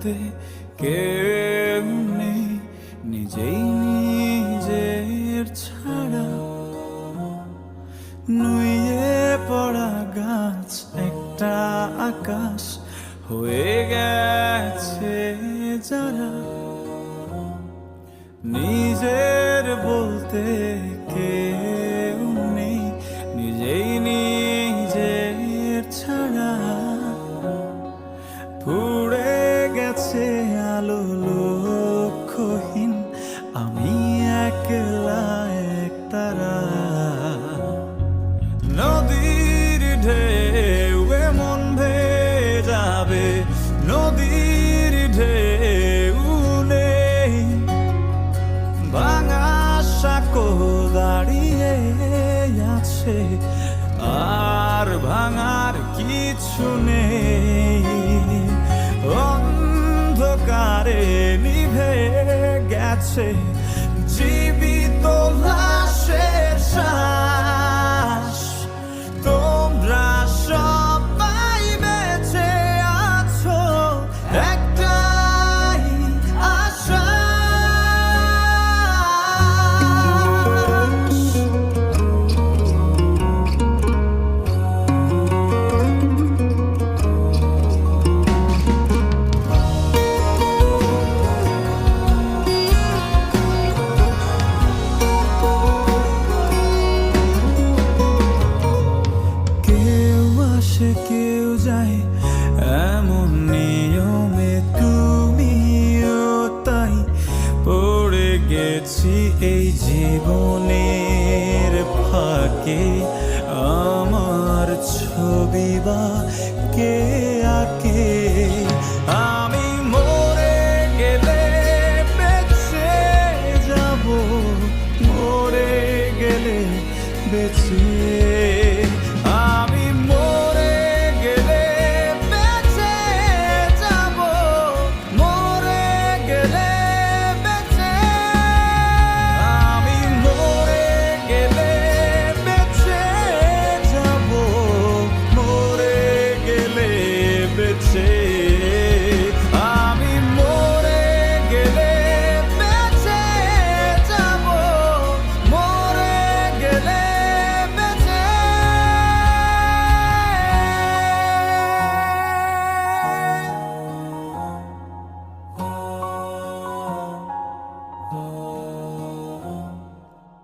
বলতে কেউ নেই, নিজেই নিজের ছাড়া। নুয়ে পড়া গাছ একটা আকাশ হয়ে গেছে যারা। নিজের বলতে কেউ নেই, নিজেই নিজের ছাড়া। পুড়ে গেছে আলো লক্ষ্যহীন, আমি একলা এক তারা। নদীর ঢেউ মন ভেজাবে, নদীর ঢেউ নেই। ভাঙা সাঁকো দাঁড়িয়ে আছে, আর ভাঙার কিছু নেই। অন্ধকারে নিভে গেছে জীবিত লাশের শ্বাস। তোমরা সবাই বেঁচে আছো একটাই আশা। কেউ যায় এমন নিয়মে, তুমিও তাই। পড়ে গেছি এই জীবনের ফাঁকে, আমার ছবি বা